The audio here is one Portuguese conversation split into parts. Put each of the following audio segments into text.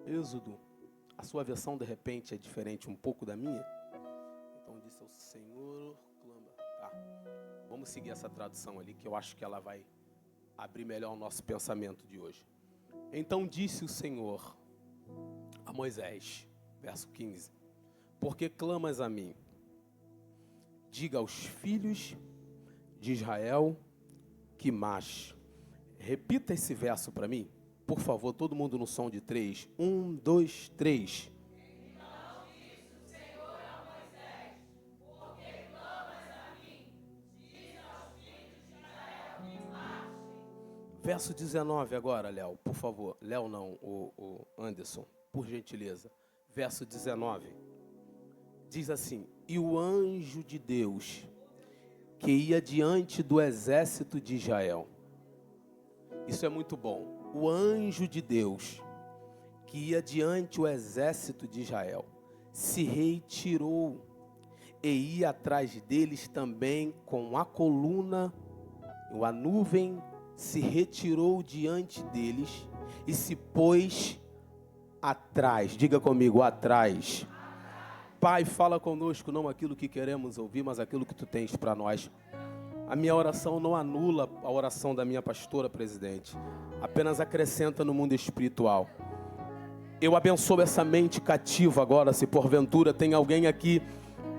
Êxodo, a sua versão de repente é diferente um pouco da minha. Então disse ao Senhor, clama. Tá. Vamos seguir essa tradução ali, que eu acho que ela vai abrir melhor o nosso pensamento de hoje. Então disse o Senhor a Moisés, verso 15: por que clamas a mim? Diga aos filhos de Israel que mais. Repita esse verso para mim, por favor, todo mundo no som de 3. 1, 2, 3. Então disse o Senhor a Moisés: por que clamas a mim? Diz aos filhos de Israel que marchem. Verso 19 agora, Léo, por favor. Léo não, o Anderson, por gentileza. Verso 19. Diz assim: e o anjo de Deus, que ia diante do exército de Israel. Isso é muito bom. O anjo de Deus, que ia diante do exército de Israel, se retirou e ia atrás deles também com a coluna, a nuvem se retirou diante deles e se pôs atrás. Diga comigo, atrás. Pai, fala conosco, não aquilo que queremos ouvir, mas aquilo que Tu tens para nós. A minha oração não anula a oração da minha pastora presidente, apenas acrescenta no mundo espiritual. Eu abençoo essa mente cativa agora, se porventura tem alguém aqui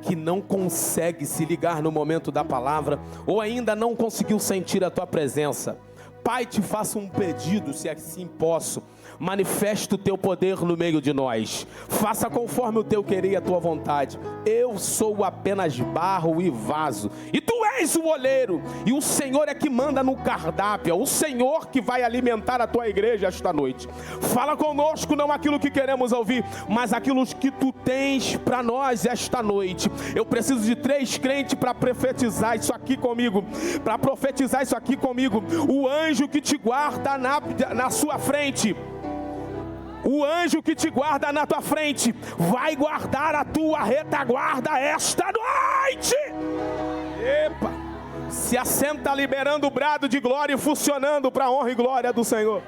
que não consegue se ligar no momento da palavra, ou ainda não conseguiu sentir a Tua presença. Pai, Te faço um pedido, se assim posso. Manifesta o Teu poder no meio de nós. Faça conforme o Teu querer e a Tua vontade. Eu sou apenas barro e vaso, e Tu és o oleiro, e o Senhor é que manda no cardápio. É o Senhor que vai alimentar a Tua igreja esta noite. Fala conosco, não aquilo que queremos ouvir, mas aquilo que Tu tens para nós esta noite. Eu preciso de 3 crentes para profetizar isso aqui comigo. Para profetizar isso aqui comigo. O anjo que te guarda na sua frente. O anjo que te guarda na tua frente vai guardar a tua retaguarda esta noite. Epa! Se assenta liberando o brado de glória e funcionando para a honra e glória do Senhor.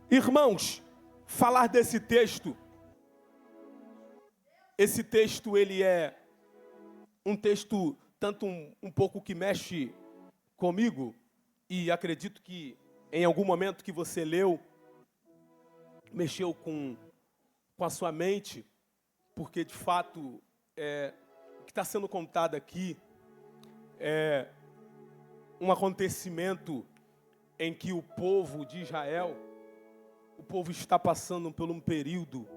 Irmãos, falar desse texto. Esse texto ele é um texto tanto um pouco que mexe comigo, e acredito que em algum momento que você leu, mexeu com a sua mente, porque de fato o que está sendo contado aqui é um acontecimento em que o povo de Israel, o povo está passando por um período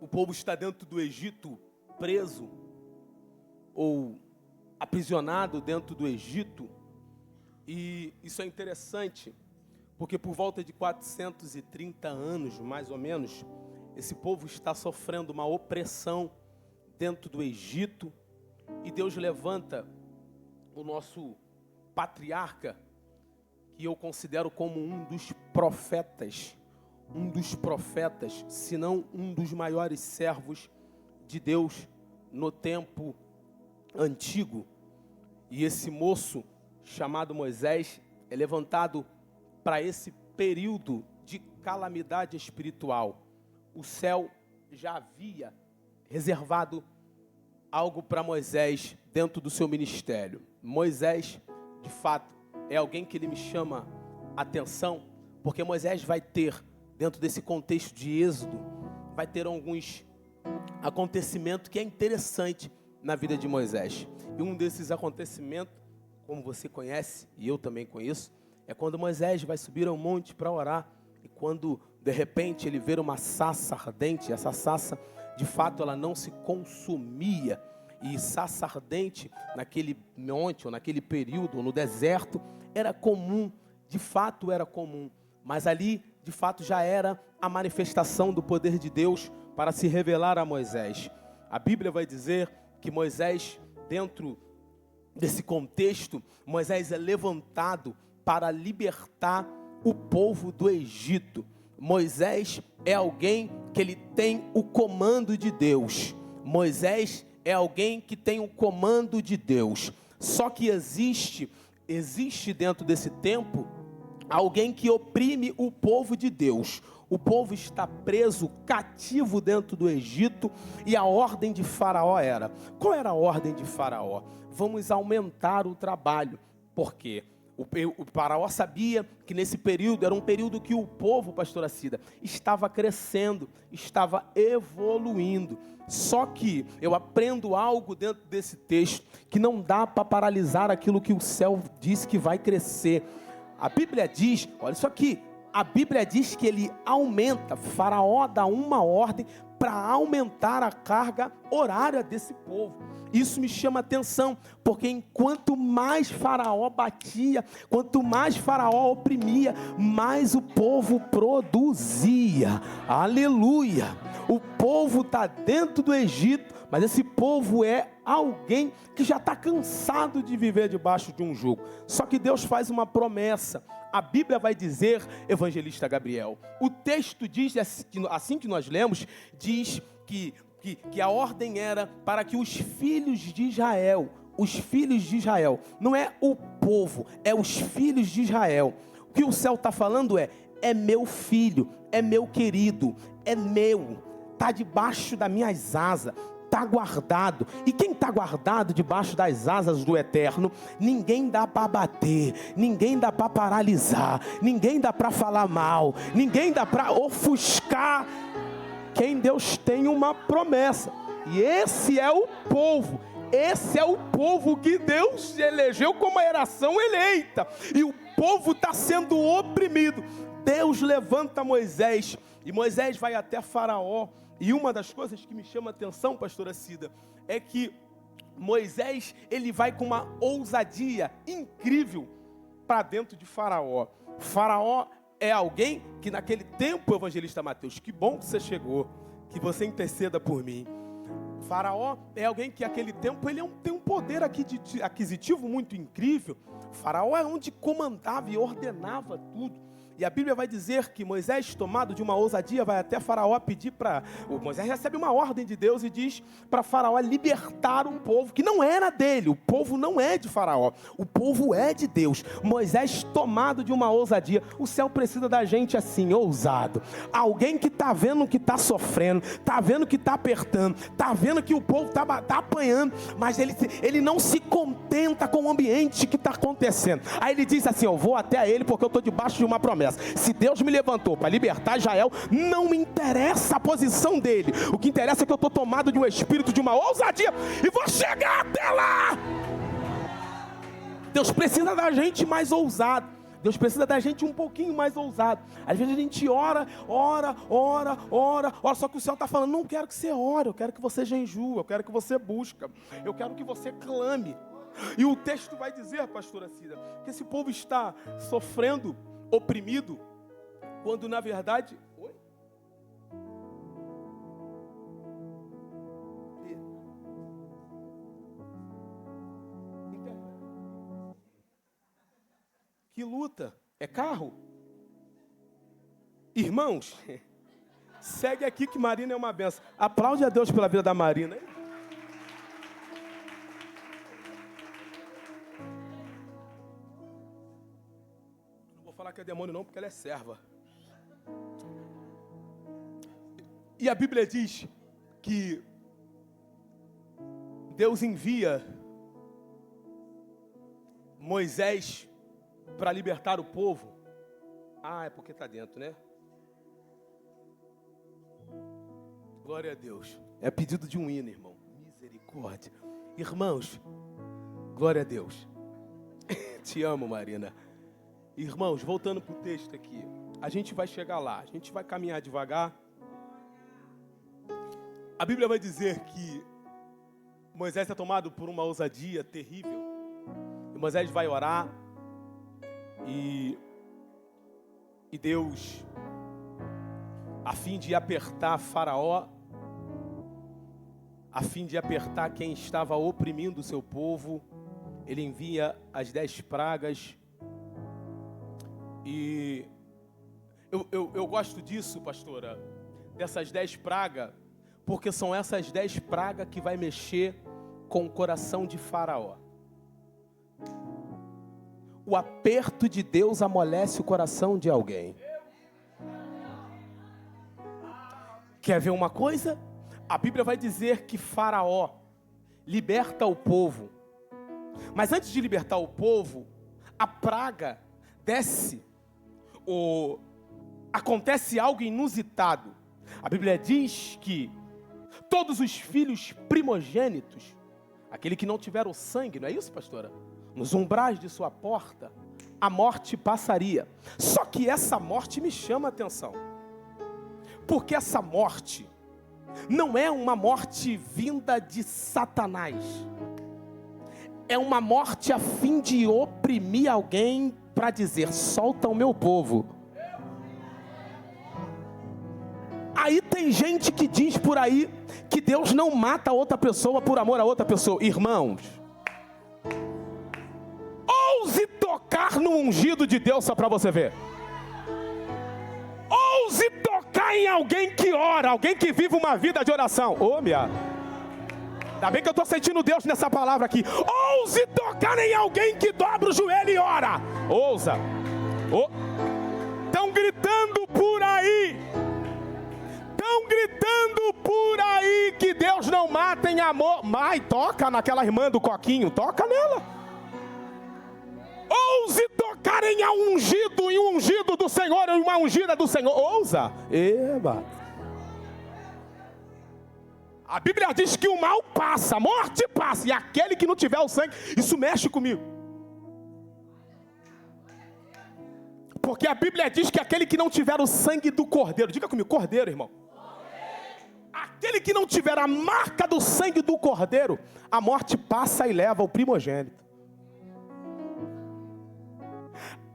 o povo está dentro do Egito, preso ou aprisionado dentro do Egito. E isso é interessante, porque por volta de 430 anos, mais ou menos, esse povo está sofrendo uma opressão dentro do Egito, e Deus levanta o nosso patriarca, que eu considero como um dos profetas, se não um dos maiores servos de Deus no tempo antigo. E esse moço chamado Moisés é levantado para esse período de calamidade espiritual. O céu já havia reservado algo para Moisés dentro do seu ministério. Moisés, de fato, é alguém que ele me chama a atenção, porque Moisés vai ter, dentro desse contexto de Êxodo, vai ter alguns acontecimentos que é interessante na vida de Moisés. E um desses acontecimentos, como você conhece, e eu também conheço, é quando Moisés vai subir ao monte para orar, e quando de repente ele vê uma sarça ardente. Essa sarça, de fato, ela não se consumia, e sarça ardente naquele monte, ou naquele período, ou no deserto, era comum, de fato era comum, mas ali, de fato, já era a manifestação do poder de Deus para se revelar a Moisés. A Bíblia vai dizer que Moisés, dentro desse contexto, Moisés é levantado para libertar o povo do Egito. Moisés é alguém que ele tem o comando de Deus. Moisés é alguém que tem o comando de Deus. Só que existe existe dentro desse tempo alguém que oprime o povo de Deus. O povo está preso, cativo dentro do Egito, e a ordem de Faraó era... Qual era a ordem de Faraó? Vamos aumentar o trabalho. Por quê? O Faraó sabia que nesse período, era um período que o povo, pastora Cida, estava crescendo, estava evoluindo. Só que eu aprendo algo dentro desse texto, que não dá para paralisar aquilo que o céu diz que vai crescer. A Bíblia diz, olha isso aqui, a Bíblia diz que ele aumenta, Faraó dá uma ordem para aumentar a carga horária desse povo. Isso me chama atenção, porque enquanto mais Faraó batia, quanto mais Faraó oprimia, mais o povo produzia. Aleluia! O povo está dentro do Egito, mas esse povo é alguém que já está cansado de viver debaixo de um jugo. Só que Deus faz uma promessa. A Bíblia vai dizer, evangelista Gabriel, o texto diz, assim que nós lemos, diz que a ordem era para que os filhos de Israel, não é o povo, é os filhos de Israel. O que o céu está falando é meu filho, é meu querido, é meu, está debaixo das minhas asas, está guardado. E quem está guardado debaixo das asas do Eterno, ninguém dá para bater, ninguém dá para paralisar, ninguém dá para falar mal, ninguém dá para ofuscar quem Deus tem uma promessa. E esse é o povo, esse é o povo que Deus elegeu como a geração eleita, e o povo está sendo oprimido. Deus levanta Moisés, e Moisés vai até Faraó. E uma das coisas que me chama a atenção, pastora Cida, é que Moisés, ele vai com uma ousadia incrível para dentro de Faraó. Faraó é alguém que naquele tempo, evangelista Mateus, que bom que você chegou, que você interceda por mim. Faraó é alguém que naquele tempo ele tem um poder aquisitivo muito incrível. Faraó é onde comandava e ordenava tudo. E a Bíblia vai dizer que Moisés, tomado de uma ousadia, vai até Faraó pedir para... Moisés recebe uma ordem de Deus e diz para Faraó libertar um povo que não era dele. O povo não é de Faraó, o povo é de Deus. Moisés, tomado de uma ousadia. O céu precisa da gente assim, ousado. Alguém que está vendo que está sofrendo, está vendo que está apertando, está vendo que o povo está apanhando, mas ele não se contenta com o ambiente que está acontecendo. Aí ele diz assim, eu vou até ele porque eu estou debaixo de uma promessa. Se Deus me levantou para libertar Israel, não me interessa a posição dele. O que interessa é que eu estou tomado de um espírito de uma ousadia e vou chegar até lá. Deus precisa da gente mais ousado. Deus precisa da gente um pouquinho mais ousado. Às vezes a gente ora, só que o céu está falando, não quero que você ore, eu quero que você jejue, eu quero que você busque, eu quero que você clame. E o texto vai dizer, pastora Cida, que esse povo está sofrendo, oprimido, quando na verdade... Oi? Que luta? É carro? Irmãos, segue aqui que Marina é uma benção. Aplaude a Deus pela vida da Marina. Que é demônio não, porque ela é serva. E a Bíblia diz que Deus envia Moisés para libertar o povo. Ah, é porque está dentro, né? Glória a Deus. É pedido de um hino, irmão. Misericórdia. Irmãos, glória a Deus. Te amo, Marina. Irmãos, voltando para o texto aqui, a gente vai chegar lá, a gente vai caminhar devagar. A Bíblia vai dizer que Moisés é tomado por uma ousadia terrível. E Moisés vai orar e Deus, a fim de apertar Faraó, a fim de apertar quem estava oprimindo o seu povo, ele envia as 10 pragas. E eu gosto disso, pastora, dessas 10 pragas, porque são essas 10 pragas que vai mexer com o coração de Faraó. o aperto de Deus amolece o coração de alguém. Quer ver uma coisa? A Bíblia vai dizer que Faraó liberta o povo. Mas antes de libertar o povo, a praga desce. Acontece algo inusitado. A Bíblia diz que todos os filhos primogênitos, aquele que não tiver o sangue, não é isso, pastora? Nos umbrais de sua porta, a morte passaria. Só que essa morte me chama a atenção. Porque essa morte não é uma morte vinda de Satanás. É uma morte a fim de oprimir alguém para dizer, solta o meu povo. Aí tem gente que diz por aí que Deus não mata outra pessoa por amor a outra pessoa. Irmãos, ouse tocar no ungido de Deus só para você ver. Ouse tocar em alguém que ora, alguém que vive uma vida de oração. Ainda bem que eu estou sentindo Deus nessa palavra aqui. Ouse tocar em alguém que dobra o joelho e ora. Ousa. Estão gritando por aí. Estão gritando por aí que Deus não mata em amor. Mas toca naquela irmã do coquinho. Toca nela. Ouse tocar em um ungido do Senhor, em uma ungida do Senhor. Ousa. Eba. A Bíblia diz que o mal passa, a morte passa. E aquele que não tiver o sangue, isso mexe comigo. Porque a Bíblia diz que aquele que não tiver o sangue do cordeiro, diga comigo, cordeiro, irmão. Aquele que não tiver a marca do sangue do cordeiro, a morte passa e leva o primogênito.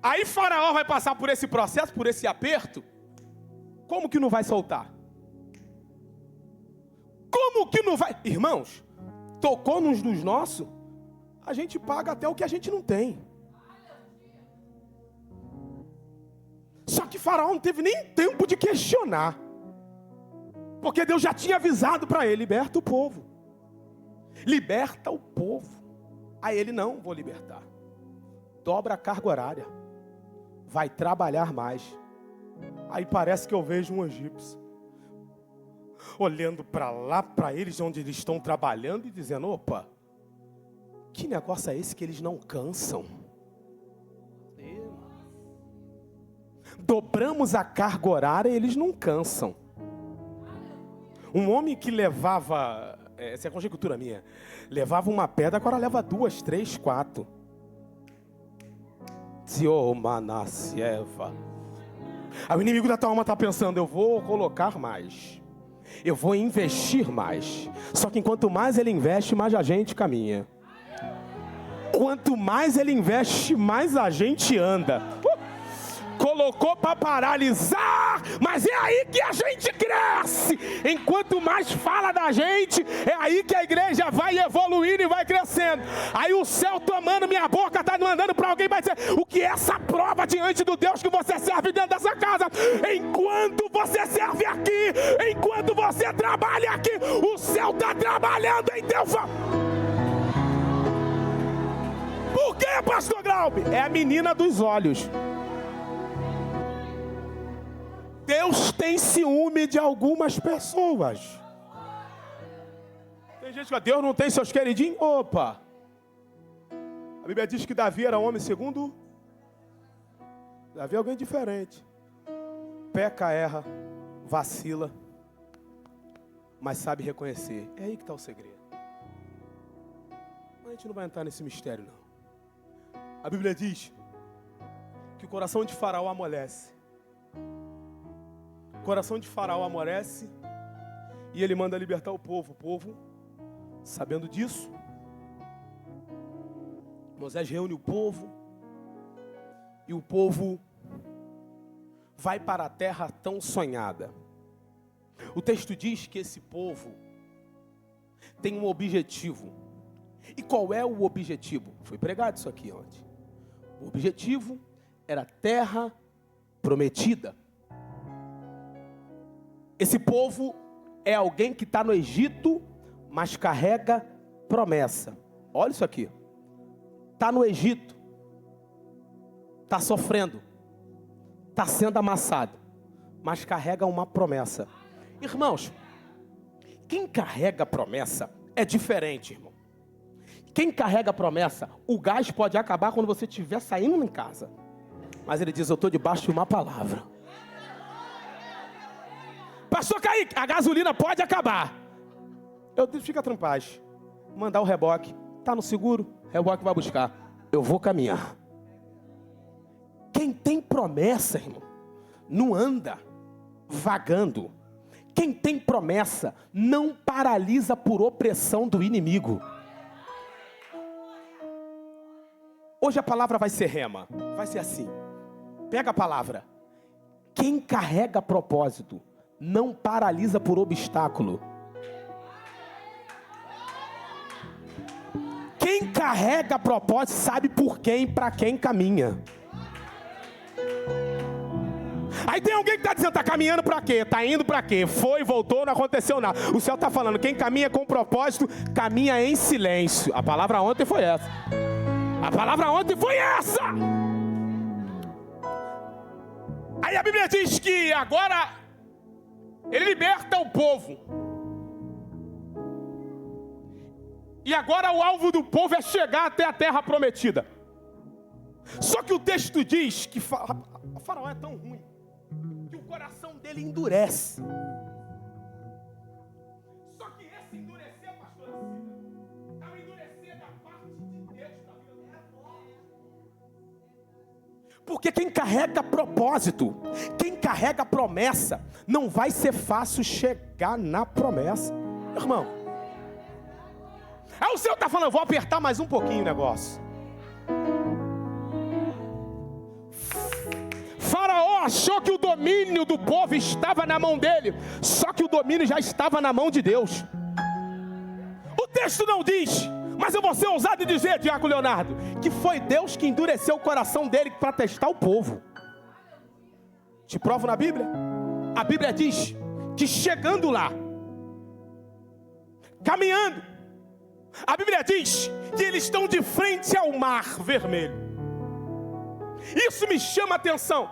Aí Faraó vai passar por esse processo, por esse aperto. Como que não vai soltar? Como que não vai? Irmãos, tocou nos nossos, a gente paga até o que a gente não tem. Só que Faraó não teve nem tempo de questionar. Porque Deus já tinha avisado para ele, liberta o povo. Liberta o povo. Aí ele, não, vou libertar. Dobra a carga horária. Vai trabalhar mais. Aí parece que eu vejo um egípcio olhando para lá, para eles, onde eles estão trabalhando, e dizendo, opa, que negócio é esse que eles não cansam? Dobramos a carga horária e eles não cansam. Um homem que levava, essa é a conjectura minha, levava uma pedra, agora leva 2, 3, 4. Aí o inimigo da tua alma está pensando, eu vou colocar mais. Eu vou investir mais. Só que enquanto mais ele investe, mais a gente caminha. Quanto mais ele investe, mais a gente anda. Colocou para paralisar, mas é aí que a gente cresce. Enquanto mais fala da gente, é aí que a igreja vai evoluindo e vai crescendo. Aí o céu tomando minha boca, está mandando para alguém, vai dizer, o que é essa prova diante do Deus que você serve dentro dessa casa? Enquanto você serve aqui, enquanto você trabalha aqui, o céu está trabalhando em teu favor. Por que, pastor Glauber? É a menina dos olhos. Deus tem ciúme de algumas pessoas. Tem gente que fala, Deus não tem seus queridinhos? Opa! A Bíblia diz que Davi era homem segundo. Davi é alguém diferente. Peca, erra, vacila, mas sabe reconhecer. É aí que está o segredo. Mas a gente não vai entrar nesse mistério, não. A Bíblia diz que o coração de Faraó amolece. O coração de Faraó amolece e ele manda libertar o povo. O povo, sabendo disso, Moisés reúne o povo e o povo vai para a terra tão sonhada. O texto diz que esse povo tem um objetivo. E qual é o objetivo? Foi pregado isso aqui ontem. O objetivo era terra prometida. Esse povo é alguém que está no Egito, mas carrega promessa. Olha isso aqui. Está no Egito, está sofrendo, está sendo amassado, mas carrega uma promessa. Irmãos, quem carrega promessa é diferente, irmão. Quem carrega promessa, o gás pode acabar quando você estiver saindo em casa. Mas ele diz, eu estou debaixo de uma palavra. Pastor Kaique, a gasolina pode acabar. Eu digo, fica tranquilo. Mandar o reboque. Está no seguro? Reboque vai buscar. Eu vou caminhar. Quem tem promessa, irmão, não anda vagando. Quem tem promessa não paralisa por opressão do inimigo. Hoje a palavra vai ser rema. Vai ser assim. Pega a palavra. Quem carrega propósito não paralisa por obstáculo. Quem carrega propósito sabe por quem e para quem caminha. Aí tem alguém que está dizendo, está caminhando para quê? Está indo para quê? Foi, voltou, não aconteceu nada. O céu está falando, quem caminha com propósito, caminha em silêncio. A palavra ontem foi essa. A palavra ontem foi essa. Aí a Bíblia diz que agora ele liberta o povo. E agora o alvo do povo é chegar até a terra prometida. Só que o texto diz que o faraó é tão ruim que o coração dele endurece. Só que esse endurecer, pastor Cida, é um endurecer da parte de Deus na vida do porque quem carrega propósito, quem carrega promessa, não vai ser fácil chegar na promessa. Irmão, aí o Senhor está falando, eu vou apertar mais um pouquinho o negócio. Faraó achou que o domínio do povo estava na mão dele, só que o domínio já estava na mão de Deus. O texto não diz, mas eu vou ser ousado em dizer, Diácono Leonardo, que foi Deus que endureceu o coração dele para testar o povo. Te provo na Bíblia. A Bíblia diz que chegando lá, caminhando, a Bíblia diz que eles estão de frente ao mar vermelho. Isso me chama a atenção,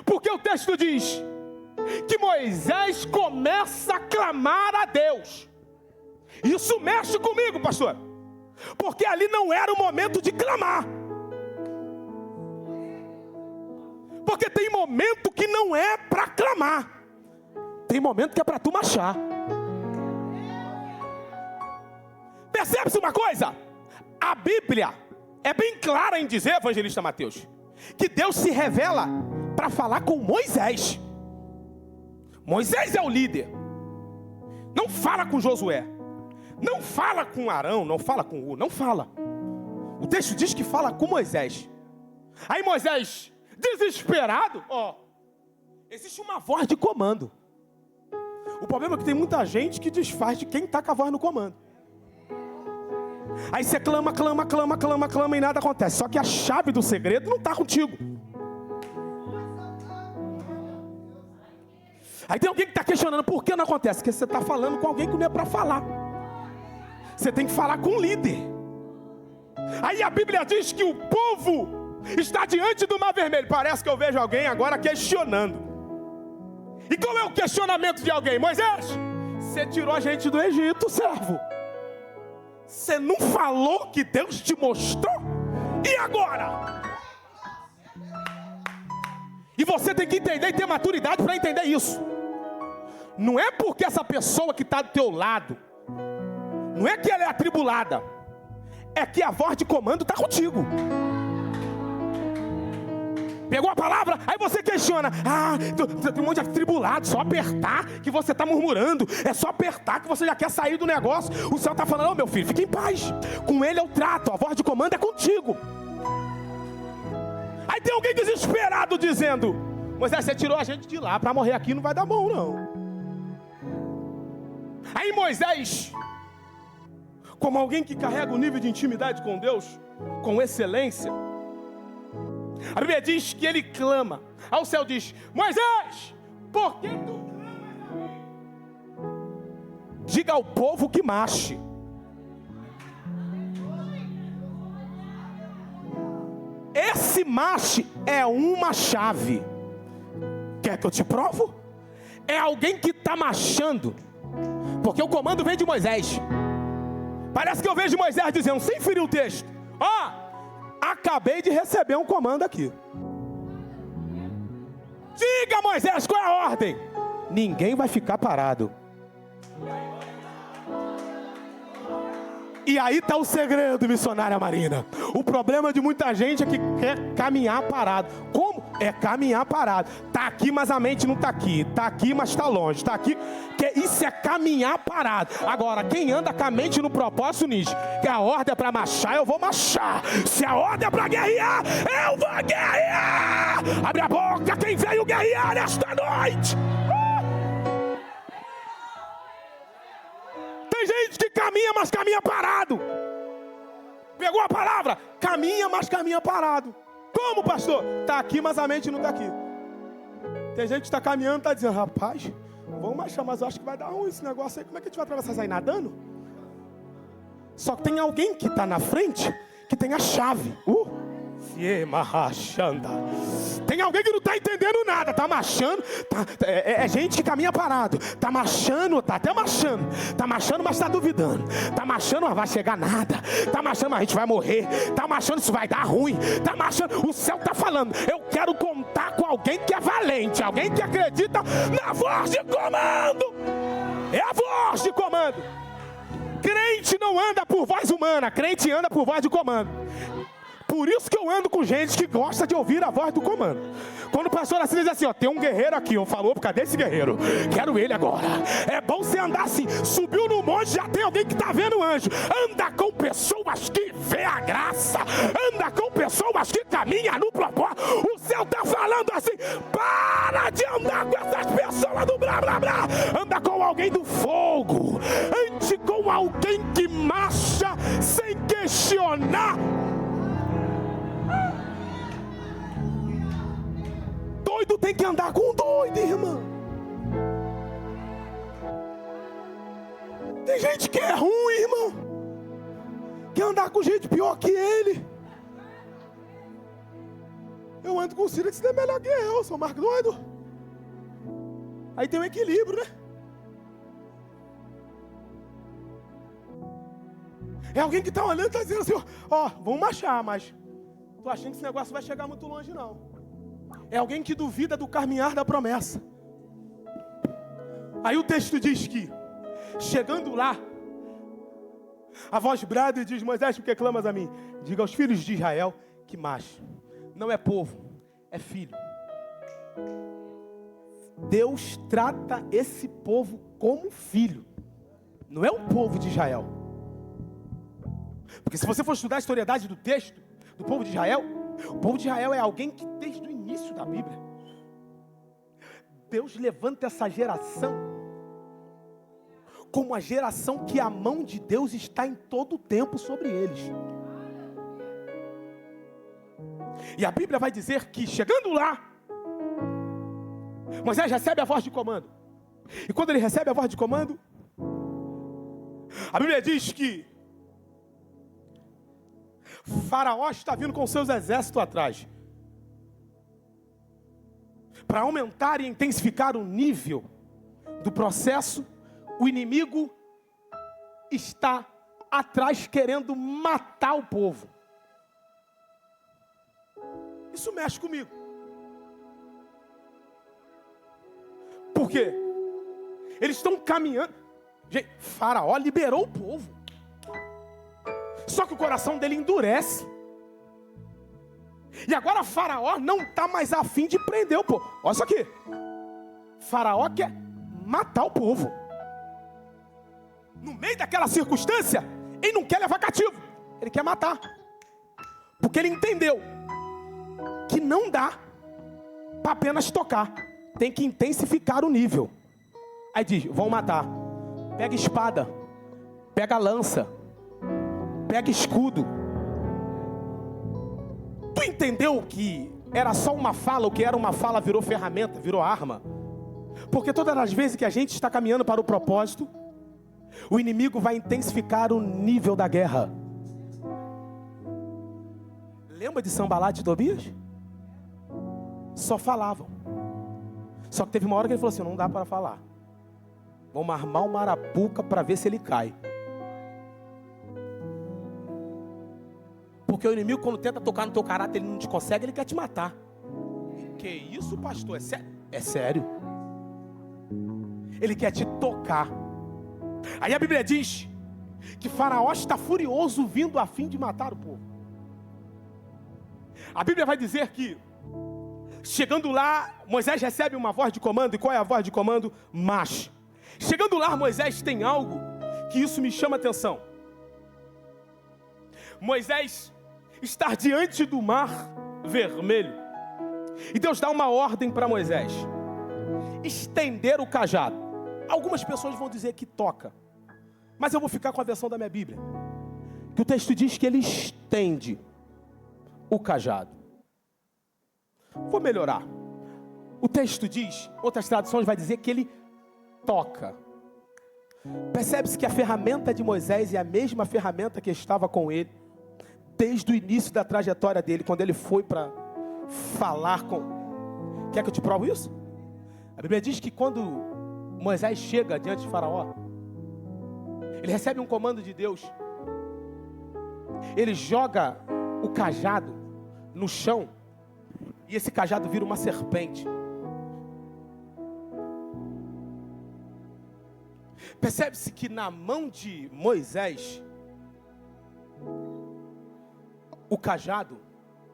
porque o texto diz que Moisés começa a clamar a Deus. Isso mexe comigo, pastor, porque ali não era o momento de clamar. Porque tem momento que não é para clamar, tem momento que é para tu marchar. Percebe-se uma coisa? A Bíblia é bem clara em dizer, evangelista Mateus, que Deus se revela para falar com Moisés. Moisés é o líder. Não fala com Josué, não fala com Arão, não fala com Ur, não fala. O texto diz que fala com Moisés. Aí Moisés, desesperado, existe uma voz de comando. O problema é que tem muita gente que desfaz de quem está com a voz no comando. Aí você clama e nada acontece. Só que a chave do segredo não está contigo. Aí tem alguém que está questionando por que não acontece. Porque você está falando com alguém que não é para falar. Você tem que falar com o líder. Aí a Bíblia diz que o povo está diante do mar vermelho. Parece que eu vejo alguém agora questionando. E qual é o questionamento de alguém? Moisés, você tirou a gente do Egito, servo. Você não falou que Deus te mostrou? E agora? E você tem que entender e ter maturidade para entender isso. Não é porque essa pessoa que está do teu lado, não é que ela é atribulada, é que a voz de comando está contigo. Pegou a palavra? Aí você questiona. Tem um monte de atribulado. Só apertar que você está murmurando. É só apertar que você já quer sair do negócio. O céu está falando, meu filho, fica em paz. Com ele eu trato, a voz de comando é contigo. Aí tem alguém desesperado dizendo, Moisés, você tirou a gente de lá, para morrer aqui não vai dar bom não. Aí Moisés, como alguém que carrega o nível de intimidade com Deus, com excelência, a Bíblia diz que ele clama. Aí o céu diz, Moisés, por que tu clamas a mim? Diga ao povo que marche. Esse Esse mache é uma chave. Quer que eu te provo? É alguém que está machando. Porque o comando vem de Moisés. Parece que eu vejo Moisés dizendo, sem ferir o texto: acabei de receber um comando aqui. Diga, Moisés, qual é a ordem? Ninguém vai ficar parado. E aí está o segredo, missionária Marina. O problema de muita gente é que quer caminhar parado. Como? É caminhar parado. Está aqui, mas a mente não está aqui. Está aqui, mas está longe. Está aqui. Isso é caminhar parado. Agora, quem anda com a mente no propósito nisso, que a ordem é para marchar, eu vou marchar. Se a ordem é para guerrear, eu vou guerrear. Abre a boca, quem veio guerrear esta noite. Tem gente que caminha, mas caminha parado. Pegou a palavra? Caminha, mas caminha parado. Como, pastor? Está aqui, mas a mente não está aqui. Tem gente que está caminhando e está dizendo, rapaz, vamos marchar, mas eu acho que vai dar ruim esse negócio aí. Como é que a gente vai atravessar isso aí? Nadando? Só que tem alguém que está na frente, que tem a chave. Tem alguém que não está entendendo nada, está marchando, é gente que caminha parado, está marchando, está até marchando, está marchando, mas está duvidando, está marchando, mas vai chegar nada, está marchando, mas a gente vai morrer, está marchando, isso vai dar ruim, está marchando, o céu está falando, eu quero contar com alguém que é valente, alguém que acredita na voz de comando, é a voz de comando. Crente não anda por voz humana, crente anda por voz de comando. Por isso que eu ando com gente que gosta de ouvir a voz do comando. Quando o pastor assim diz assim, tem um guerreiro aqui, eu falo, cadê esse guerreiro? Quero ele agora. É bom você andar assim, subiu no monte, já tem alguém que está vendo o anjo. Anda com pessoas que vê a graça. Anda com pessoas que caminham no propósito. O céu está falando assim, para de andar com essas pessoas do blá blá blá. Anda com alguém do fogo. Ande com alguém que marcha sem questionar. Doido tem que andar com doido, irmão. Tem gente que é ruim, irmão. Quer andar com gente pior que ele. Eu ando com o Ciro, que você é melhor que eu sou mais doido. Aí tem um equilíbrio, né? É alguém que está olhando e está dizendo assim, vamos marchar, mas tô achando que esse negócio vai chegar muito longe, não. É alguém que duvida do caminhar da promessa. Aí o texto diz que, chegando lá, a voz brada e diz, Moisés, por que clamas a mim? Diga aos filhos de Israel que macho não é povo, é filho. Deus trata esse povo como filho. Não é o povo de Israel. Porque se você for estudar a historicidade do texto, do povo de Israel, o povo de Israel é alguém que desde o início da Bíblia, Deus levanta essa geração como a geração que a mão de Deus está em todo o tempo sobre eles. E a Bíblia vai dizer que chegando lá, Moisés recebe a voz de comando. E quando ele recebe a voz de comando, a Bíblia diz que Faraó está vindo com seus exércitos atrás. Para aumentar e intensificar o nível do processo, o inimigo está atrás querendo matar o povo. Isso mexe comigo. Por quê? Eles estão caminhando. Gente, Faraó liberou o povo. Só que o coração dele endurece. E agora Faraó não está mais a fim de prender o povo. Olha isso aqui. Faraó quer matar o povo. No meio daquela circunstância, ele não quer levar cativo. Ele quer matar. Porque ele entendeu que não dá para apenas tocar. Tem que intensificar o nível. Aí diz, vão matar. Pega espada. Pega lança. Pega escudo. Tu entendeu que era só uma fala, o que era uma fala virou ferramenta, virou arma? Porque todas as vezes que a gente está caminhando para o propósito, o inimigo vai intensificar o nível da guerra. lembra de Sanbalate e Tobias? Só falavam. Só que teve uma hora que ele falou assim, não dá para falar. Vamos armar uma arapuca para ver se ele cai. Porque o inimigo, quando tenta tocar no teu caráter, ele não te consegue, ele quer te matar. Que isso, pastor? É sério? É sério. Ele quer te tocar. Aí a Bíblia diz que Faraó está furioso vindo a fim de matar o povo. A Bíblia vai dizer que, chegando lá, Moisés recebe uma voz de comando. E qual é a voz de comando? Marche. Chegando lá, Moisés tem algo que isso me chama a atenção. Moisés está diante do mar vermelho. E Deus dá uma ordem para Moisés: estender o cajado. Algumas pessoas vão dizer que toca, mas eu vou ficar com a versão da minha Bíblia, que o texto diz que ele estende o cajado. Vou melhorar. O texto diz, outras traduções vai dizer que ele toca. Percebe-se que a ferramenta de Moisés é a mesma ferramenta que estava com ele desde o início da trajetória dele, quando ele foi para falar com... Quer que eu te provo isso? A Bíblia diz que quando Moisés chega diante de Faraó, ele recebe um comando de Deus. Ele joga o cajado no chão e esse cajado vira uma serpente. Percebe-se que na mão de Moisés, o cajado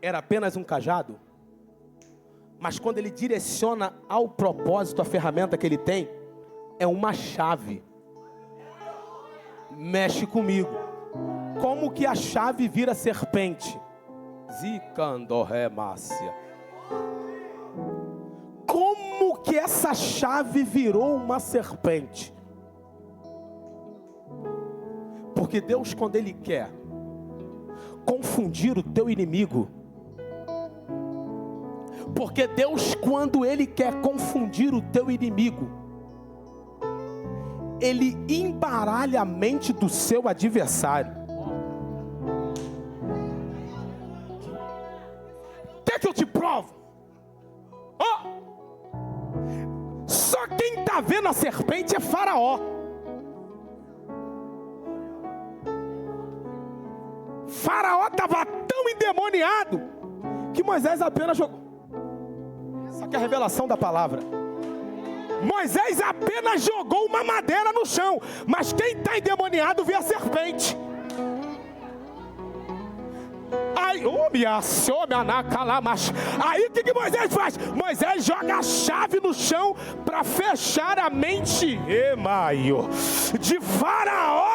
era apenas um cajado, mas quando ele direciona ao propósito, a ferramenta que ele tem, é uma chave. Mexe comigo. Como que a chave vira serpente? Zicandorremácia. Como que essa chave virou uma serpente? Porque Deus, quando Ele quer confundir o teu inimigo, porque Deus, quando Ele quer confundir o teu inimigo, Ele embaralha a mente do seu adversário. Quer que eu te provo? Só quem está vendo a serpente é Faraó. Faraó estava tão endemoniado que Moisés apenas jogou. Essa aqui é a revelação da palavra. Moisés apenas jogou uma madeira no chão, mas quem está endemoniado vê a serpente. Aí o que Moisés faz? Moisés joga a chave no chão para fechar a mente de Faraó,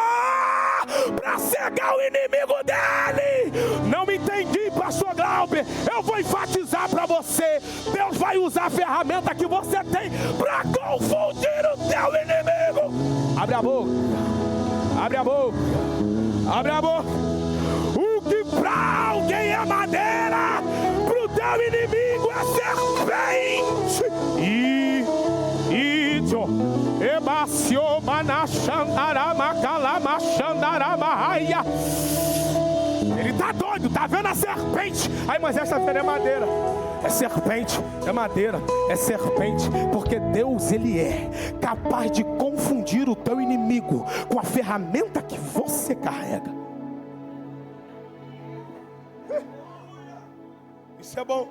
para cegar o inimigo dele. Não me entendi, pastor Glauber. Eu vou enfatizar para você: Deus vai usar a ferramenta que você tem para confundir o teu inimigo. Abre a boca. Abre a boca. Abre a boca. O que para alguém é madeira, para o teu inimigo é serpente. Ele está doido, está vendo a serpente. Aí Moisés está vendo, é madeira. É serpente, é madeira, é serpente. Porque Deus, Ele é capaz de confundir o teu inimigo com a ferramenta que você carrega. Isso é bom.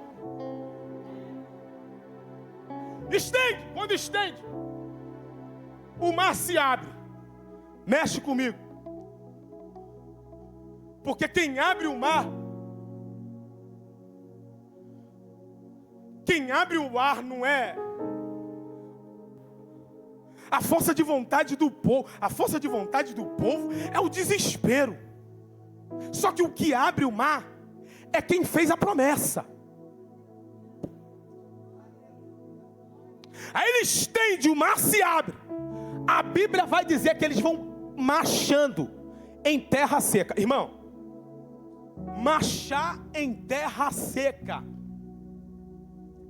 Estende, quando estende, o mar se abre. Mexe comigo. Porque quem abre o mar, quem abre o ar não é a força de vontade do povo. A força de vontade do povo é o desespero. Só que o que abre o mar é quem fez a promessa. Aí ele estende, o mar se abre. A Bíblia vai dizer que eles vão marchando em terra seca. Irmão, marchar em terra seca.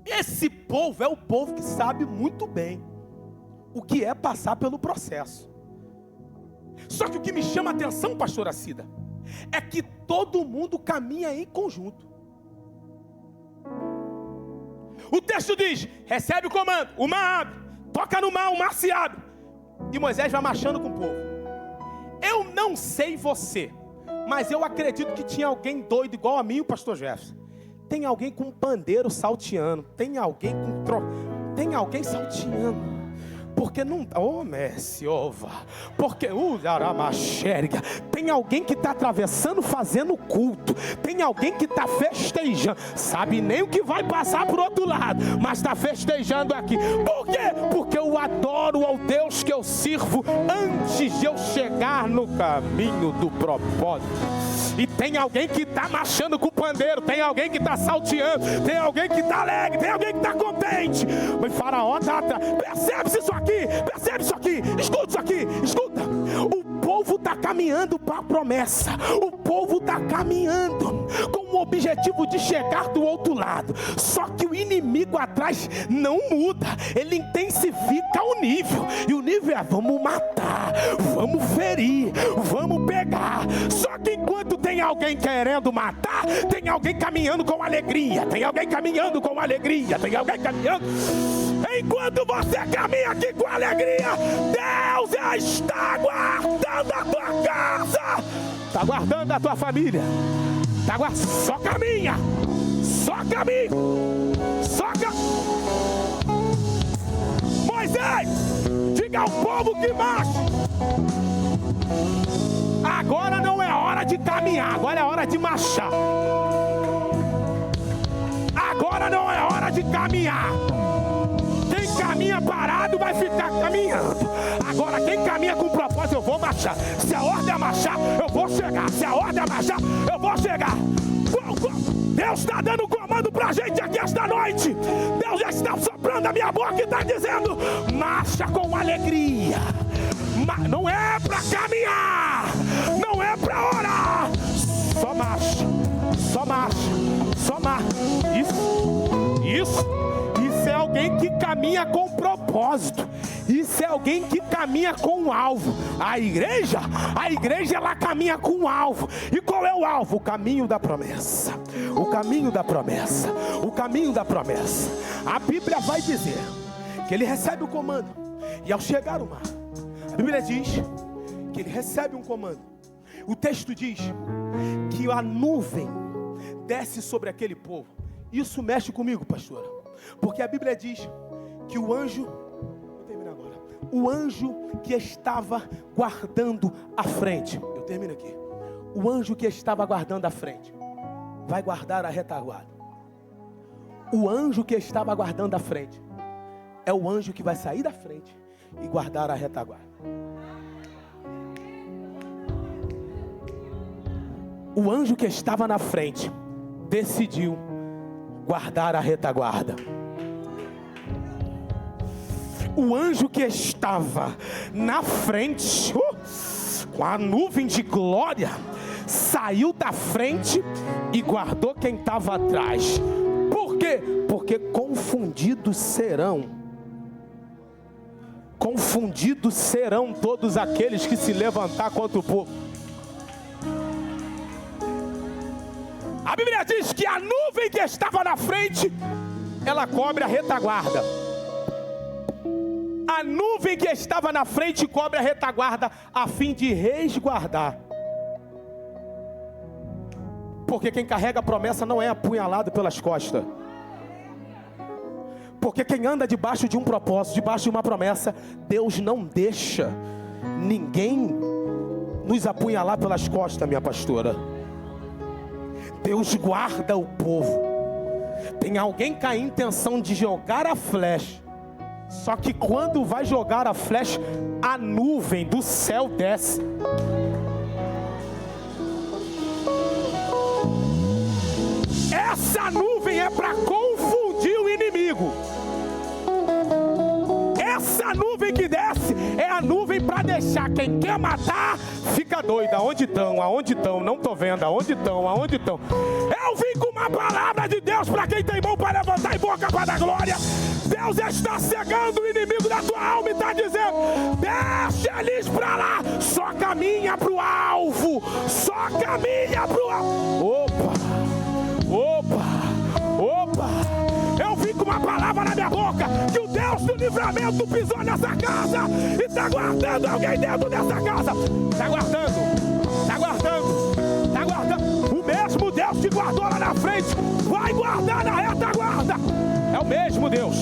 Esse povo é o povo que sabe muito bem o que é passar pelo processo. Só que o que me chama a atenção, pastora Cida, é que todo mundo caminha em conjunto. O texto diz, recebe o comando, o mar abre, toca no mar, o mar se abre. E Moisés vai marchando com o povo. Eu não sei você, mas eu acredito que tinha alguém doido igual a mim e o pastor Jefferson. Tem alguém com um pandeiro salteando, tem alguém salteando. Porque não, porque tem alguém que está atravessando fazendo culto, tem alguém que está festejando, sabe nem o que vai passar por outro lado, mas está festejando aqui. Por quê? Porque eu adoro ao Deus que eu sirvo antes de eu chegar no caminho do propósito. E tem alguém que está marchando com o pandeiro, tem alguém que está salteando, tem alguém que está alegre, tem alguém que está contente. Mas Faraó está atrás. Percebe isso aqui, escuta isso aqui, escuta. O povo está caminhando para a promessa, o povo está caminhando com o objetivo de chegar do outro lado. Só que o inimigo atrás não muda, ele intensifica o nível. E o nível é: vamos matar, vamos ferir, vamos pegar. Só que enquanto tem alguém querendo matar, tem alguém caminhando com alegria, tem alguém caminhando com alegria, tem alguém caminhando. Enquanto você caminha aqui com alegria, Deus já está guardando a tua casa, está guardando a tua família, só caminha, Moisés, diga ao povo que marcha. Agora não é hora de caminhar, agora é hora de marchar. Agora não é hora de caminhar. Quem caminha parado vai ficar caminhando. Agora quem caminha com propósito, eu vou marchar. Se a ordem é marchar, eu vou chegar. Se a ordem é marchar, eu vou chegar. Deus está dando comando pra gente aqui esta noite. Deus já está soprando a minha boca e está dizendo: marcha com alegria. Não é pra caminhar, não é pra orar. Só marcha. Isso é alguém que caminha com propósito. Isso é alguém que caminha com um alvo. A igreja ela caminha com um alvo. E qual é o alvo? O caminho da promessa. O caminho da promessa. A Bíblia vai dizer que ele recebe o comando. E ao chegar no mar, a Bíblia diz que ele recebe um comando. O texto diz que a nuvem desce sobre aquele povo. Isso mexe comigo, pastora, porque a Bíblia diz que o anjo, vou terminar agora, o anjo que estava guardando a frente, eu termino aqui, o anjo que estava guardando a frente, vai guardar a retaguarda. O anjo que estava guardando a frente, é o anjo que vai sair da frente e guardar a retaguarda. O anjo que estava na frente decidiu guardar a retaguarda. O anjo que estava na frente, com a nuvem de glória, saiu da frente e guardou quem estava atrás. Por quê? Porque confundidos serão todos aqueles que se levantar contra o povo. A Bíblia diz que a nuvem que estava na frente, ela cobre a retaguarda. A nuvem que estava na frente cobre a retaguarda a fim de resguardar. Porque quem carrega a promessa não é apunhalado pelas costas. Porque quem anda debaixo de um propósito, debaixo de uma promessa, Deus não deixa ninguém nos apunhalar pelas costas, minha pastora. Deus guarda o povo. Tem alguém com a intenção de jogar a flecha, só que quando vai jogar a flecha, a nuvem do céu desce. Essa nuvem é para confundir o inimigo. Essa nuvem que desce é a nuvem para deixar quem quer matar fica doido. Aonde estão? Não estou vendo. Aonde estão? Eu vim com uma palavra de Deus para quem tem mão para levantar e boca para dar glória. Deus está cegando o inimigo da tua alma e está dizendo: deixa eles para lá. Só caminha para o alvo. Opa. Eu vim com uma uma palavra na minha boca, que o Deus do livramento pisou nessa casa e está guardando alguém dentro dessa casa. Está guardando, está guardando, está guardando. O mesmo Deus que guardou lá na frente vai guardar na retaguarda. É o mesmo Deus.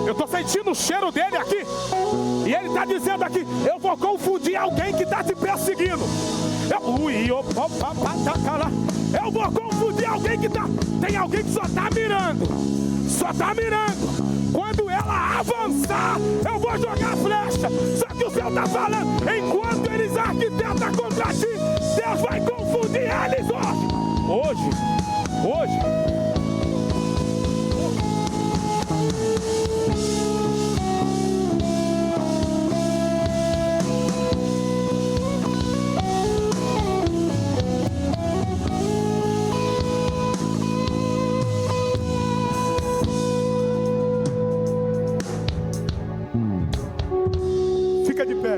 Eu estou sentindo o cheiro dele aqui. E ele está dizendo aqui: eu vou confundir alguém que está te perseguindo. Eu vou confundir alguém que está... Tem alguém que só está mirando. Só está mirando. Quando ela avançar, eu vou jogar flecha. Só que o Senhor está falando: enquanto eles arquitetam contra ti, Deus vai confundir eles hoje. Hoje.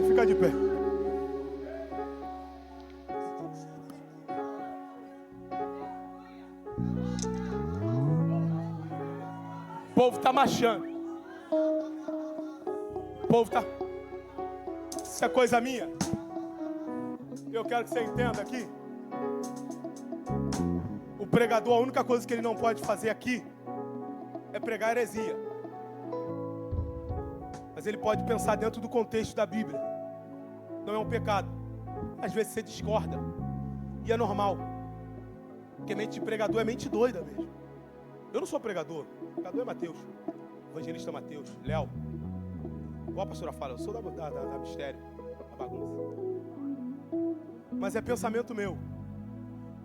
Fica de pé. O povo está marchando. O povo está... Isso é coisa minha. Eu quero que você entenda aqui. O pregador, a única coisa que ele não pode fazer aqui é pregar heresia. Mas ele pode pensar dentro do contexto da Bíblia. Não é um pecado. Às vezes você discorda. E é normal. Porque mente de pregador é mente doida mesmo. Eu não sou pregador. O pregador é Mateus. Evangelista Mateus. Léo. Igual a pastora fala, eu sou da mistério. Da bagunça. Mas é pensamento meu.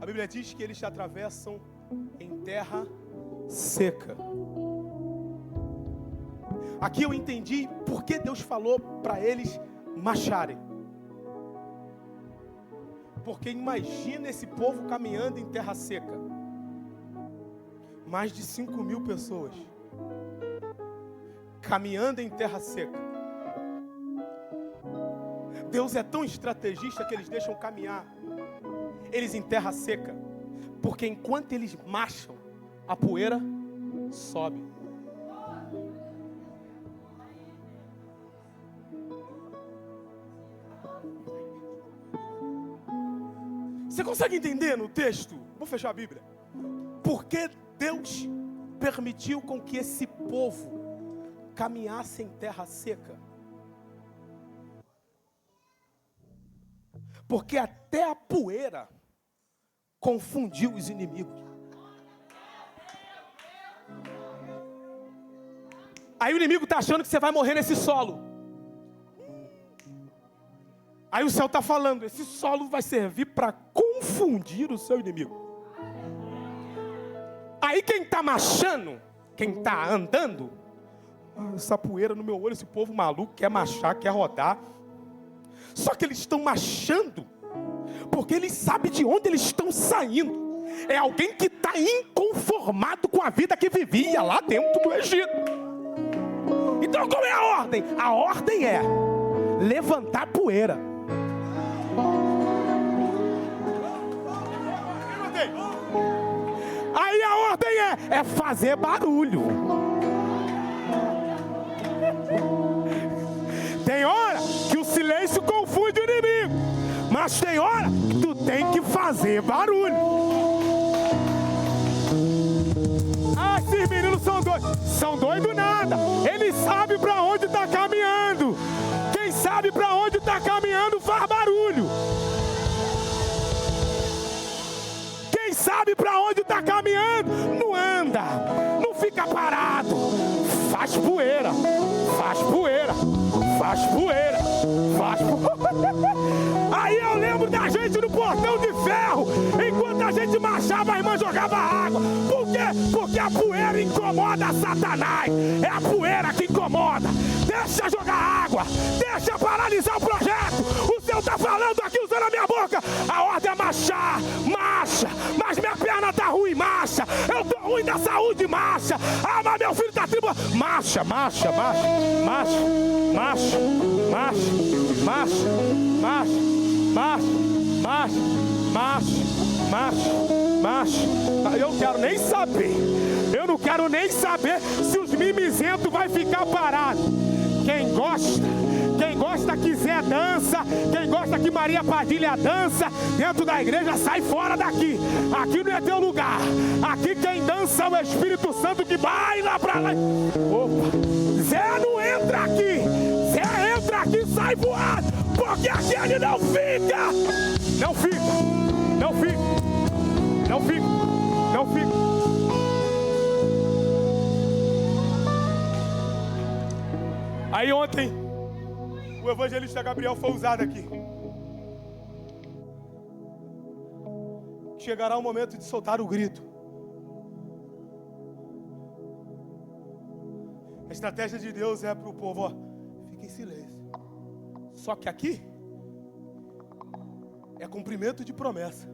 A Bíblia diz que eles se atravessam em terra seca. Aqui eu entendi por que Deus falou para eles marcharem. Porque imagina esse povo caminhando em terra seca. Mais de 5.000 pessoas caminhando em terra seca. Deus é tão estrategista que eles deixam caminhar eles em terra seca. Porque enquanto eles marcham, a poeira sobe. Você consegue entender no texto? Vou fechar a Bíblia. Por que Deus permitiu com que esse povo caminhasse em terra seca? Porque até a poeira confundiu os inimigos. Aí o inimigo está achando que você vai morrer nesse solo. Aí o céu está falando: esse solo vai servir para confundir o seu inimigo. Aí quem está marchando, quem está andando, essa poeira no meu olho, esse povo maluco quer marchar, quer rodar. Só que eles estão marchando porque eles sabem de onde eles estão saindo. É alguém que está inconformado com a vida que vivia lá dentro do Egito. Então qual é a ordem? A ordem é levantar poeira. Aí a ordem é fazer barulho. Tem hora que o silêncio confunde o inimigo, mas tem hora que tu tem que fazer barulho. Ah, esses meninos são doidos. São doidos nada. Eles sabem para onde está caminhando. Quem sabe para onde está caminhando faz barulho. Quem sabe para onde está caminhando não anda, não fica parado. Faz poeira, faz poeira, faz poeira, faz poeira. Aí eu lembro da gente no portão de ferro, enquanto a gente marchava, a irmã jogava água. Por quê? Porque a poeira incomoda Satanás. É a poeira que incomoda. Deixa jogar água, deixa paralisar o projeto. O Senhor está falando aqui usando a minha boca. A ordem é marchar, marcha. Mas minha perna está ruim, marcha. Eu estou ruim da saúde, marcha. Ah, mas meu filho está tribulado. Marcha, marcha, marcha, marcha, marcha, marcha. marcha, marcha, marcha, marcha, marcha, marcha, marcha. Eu não quero nem saber. Eu não quero nem saber se os mimizentos vai ficar parado. Quem gosta quiser dança, quem gosta que Maria Padilha dança dentro da igreja, sai fora daqui. Aqui não é teu lugar. Aqui quem dança é o Espírito Santo que vai lá pra lá. Opa, Zé não entra aqui. Zé entra aqui e sai voado, porque aquele não fica. Não fica, não fica, não fica, não fica. Aí ontem, o evangelista Gabriel foi usado aqui. Chegará o momento de soltar o grito. A estratégia de Deus é para o povo, ó, fica em silêncio. Só que aqui é cumprimento de promessa.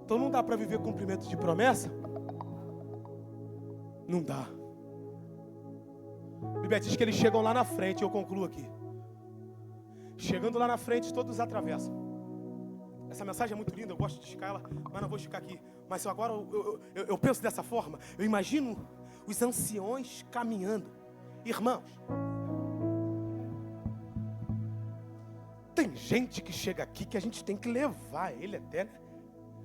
Então não dá para viver cumprimento de promessa? Não dá. A Bíblia diz que eles chegam lá na frente, eu concluo aqui. Chegando lá na frente, todos atravessam. Essa mensagem é muito linda, eu gosto de esticar ela, mas não vou esticar aqui. Mas agora eu penso dessa forma. Eu imagino os anciões caminhando. Irmãos, tem gente que chega aqui que a gente tem que levar ele até, né?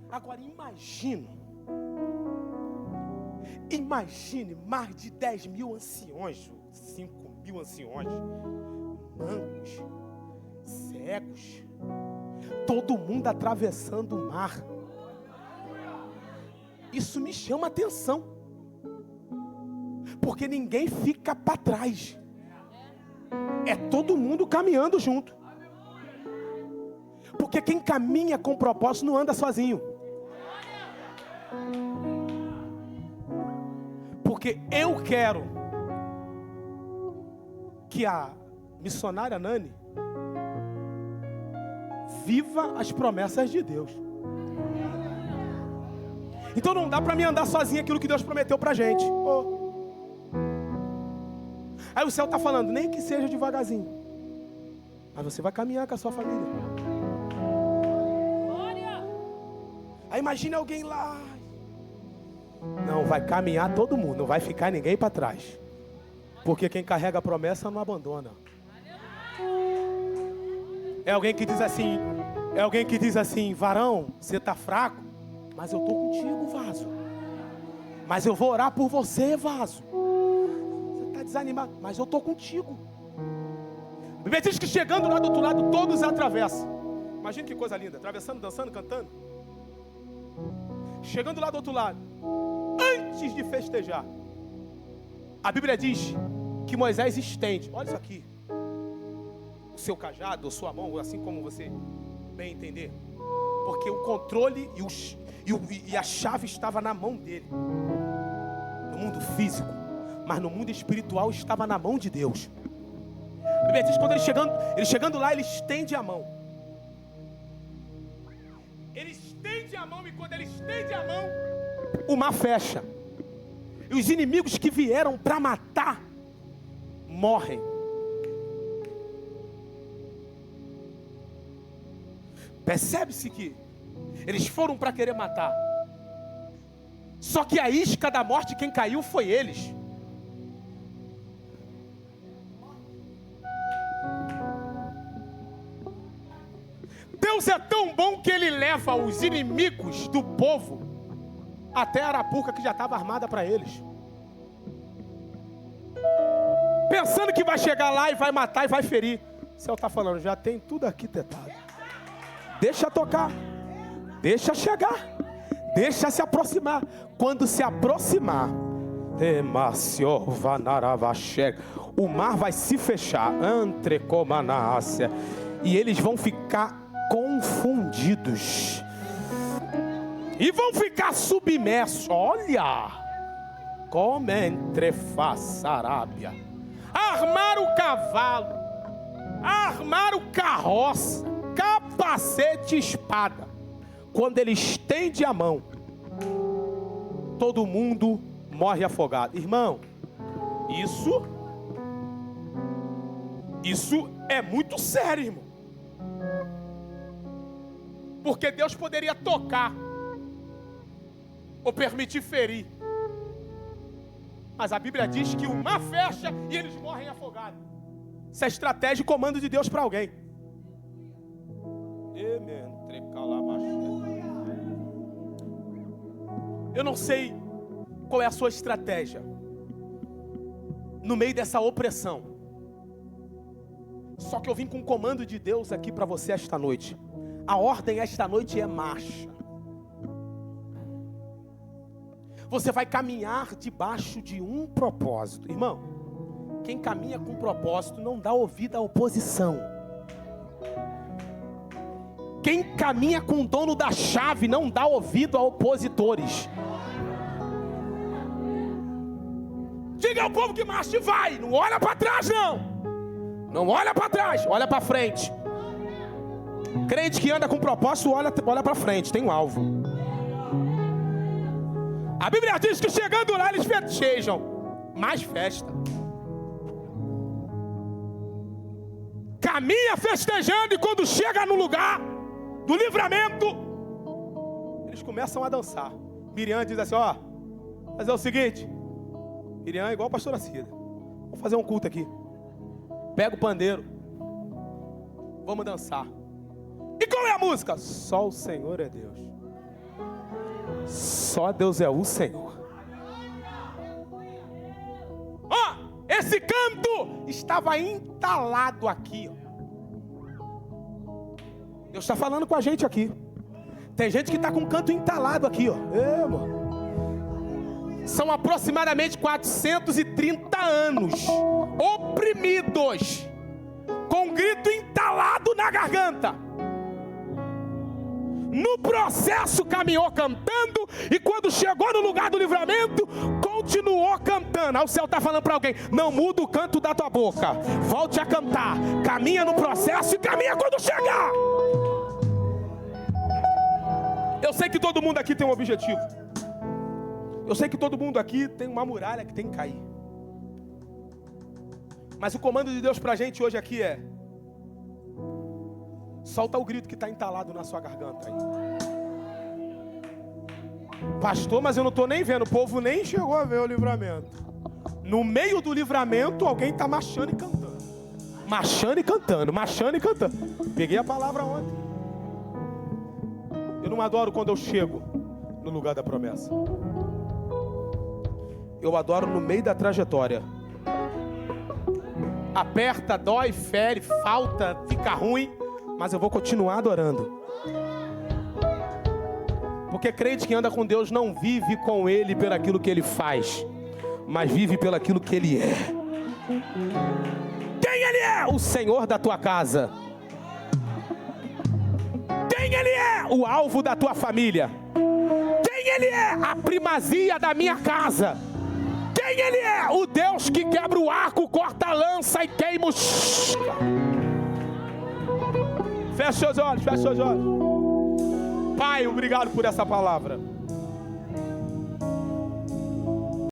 Agora imagine mais de 10 mil anciões, 5 mil anciões, mancos, cegos, todo mundo atravessando o mar. Isso me chama a atenção, porque ninguém fica para trás, é todo mundo caminhando junto, porque quem caminha com propósito não anda sozinho. Porque eu quero que a missionária Nani viva as promessas de Deus. Então não dá para mim andar sozinho aquilo que Deus prometeu pra gente. Oh. Aí o céu está falando, nem que seja devagarzinho, mas você vai caminhar com a sua família. Aí imagine alguém lá. Não, vai caminhar todo mundo, não vai ficar ninguém para trás. Porque quem carrega a promessa não abandona. É alguém que diz assim, varão, você está fraco, mas eu estou contigo, vaso. Mas eu vou orar por você, vaso. Você está desanimado, mas eu estou contigo. A Bíblia diz que chegando lá do outro lado, todos atravessam. Imagina que coisa linda, atravessando, dançando, cantando. Chegando lá do outro lado, antes de festejar, a Bíblia diz que Moisés estende, olha isso aqui, o seu cajado, ou sua mão, assim como você bem entender, porque o controle e a chave estava na mão dele, no mundo físico, mas no mundo espiritual estava na mão de Deus. A Bíblia diz que quando ele chegando lá, ele estende a mão. Ele estende a mão, e quando ele estende a mão, o mar fecha. E os inimigos que vieram para matar morrem. Percebe-se que eles foram para querer matar. Só que a isca da morte, quem caiu foi eles. Deus é tão bom que Ele leva os inimigos do povo até a arapuca que já estava armada para eles. Pensando que vai chegar lá e vai matar e vai ferir. O céu está falando, já tem tudo aqui tetado. Deixa tocar, deixa chegar, deixa se aproximar. Quando se aproximar, o mar vai se fechar, e eles vão ficar confundidos e vão ficar submersos. Olha como entrefaçarábia, armar o cavalo, armar o carroça, capacete e espada. Quando ele estende a mão, todo mundo morre afogado. Irmão, isso Isso é muito sério, irmão. Porque Deus poderia tocar ou permitir ferir. Mas a Bíblia diz que o mar fecha e eles morrem afogados. Isso é estratégia e comando de Deus para alguém. Eu não sei qual é a sua estratégia no meio dessa opressão. Só que eu vim com um comando de Deus aqui para você esta noite. A ordem esta noite é marcha. Você vai caminhar debaixo de um propósito. Irmão, quem caminha com propósito não dá ouvido à oposição. Quem caminha com o dono da chave não dá ouvido a opositores. Diga ao povo que marcha e vai. Não olha para trás, não. Não olha para trás, olha para frente. Crente que anda com propósito, olha para frente, tem um alvo. A Bíblia diz que chegando lá eles festejam. Mais festa. Caminha festejando e quando chega no lugar do livramento, eles começam a dançar. Miriam diz assim, ó, fazer o seguinte. Miriam é igual a pastora Cida. Vamos fazer um culto aqui. Pega o pandeiro. Vamos dançar. E qual é a música? Só o Senhor é Deus. Só Deus é o Senhor. Ó, esse canto estava entalado aqui, ó. Deus está falando com a gente aqui. Tem gente que está com o canto entalado aqui, ó. Mano. São aproximadamente 430 anos oprimidos, com um grito entalado na garganta. No processo caminhou cantando, e quando chegou no lugar do livramento, continuou cantando. Aí o céu está falando para alguém: não muda o canto da tua boca, volte a cantar, caminha no processo e caminha quando chegar. Eu sei que todo mundo aqui tem um objetivo. Eu sei que todo mundo aqui tem uma muralha que tem que cair. Mas o comando de Deus para a gente hoje aqui é: solta o grito que está entalado na sua garganta aí. Pastor, mas eu não estou nem vendo. O povo nem chegou a ver o livramento. No meio do livramento, alguém está marchando e cantando. Marchando e cantando, marchando e cantando. Peguei a palavra ontem. Eu não adoro quando eu chego no lugar da promessa. Eu adoro no meio da trajetória. Aperta, dói, fere, falta, fica ruim, mas eu vou continuar adorando. Porque crente que anda com Deus não vive com Ele pelo aquilo que Ele faz, mas vive pelo aquilo que Ele é. Quem Ele é? O Senhor da tua casa. Quem Ele é? O alvo da tua família. Quem Ele é? A primazia da minha casa. Quem Ele é? O Deus que quebra o arco, corta a lança e queima os... Feche seus olhos, feche seus olhos. Pai, obrigado por essa palavra.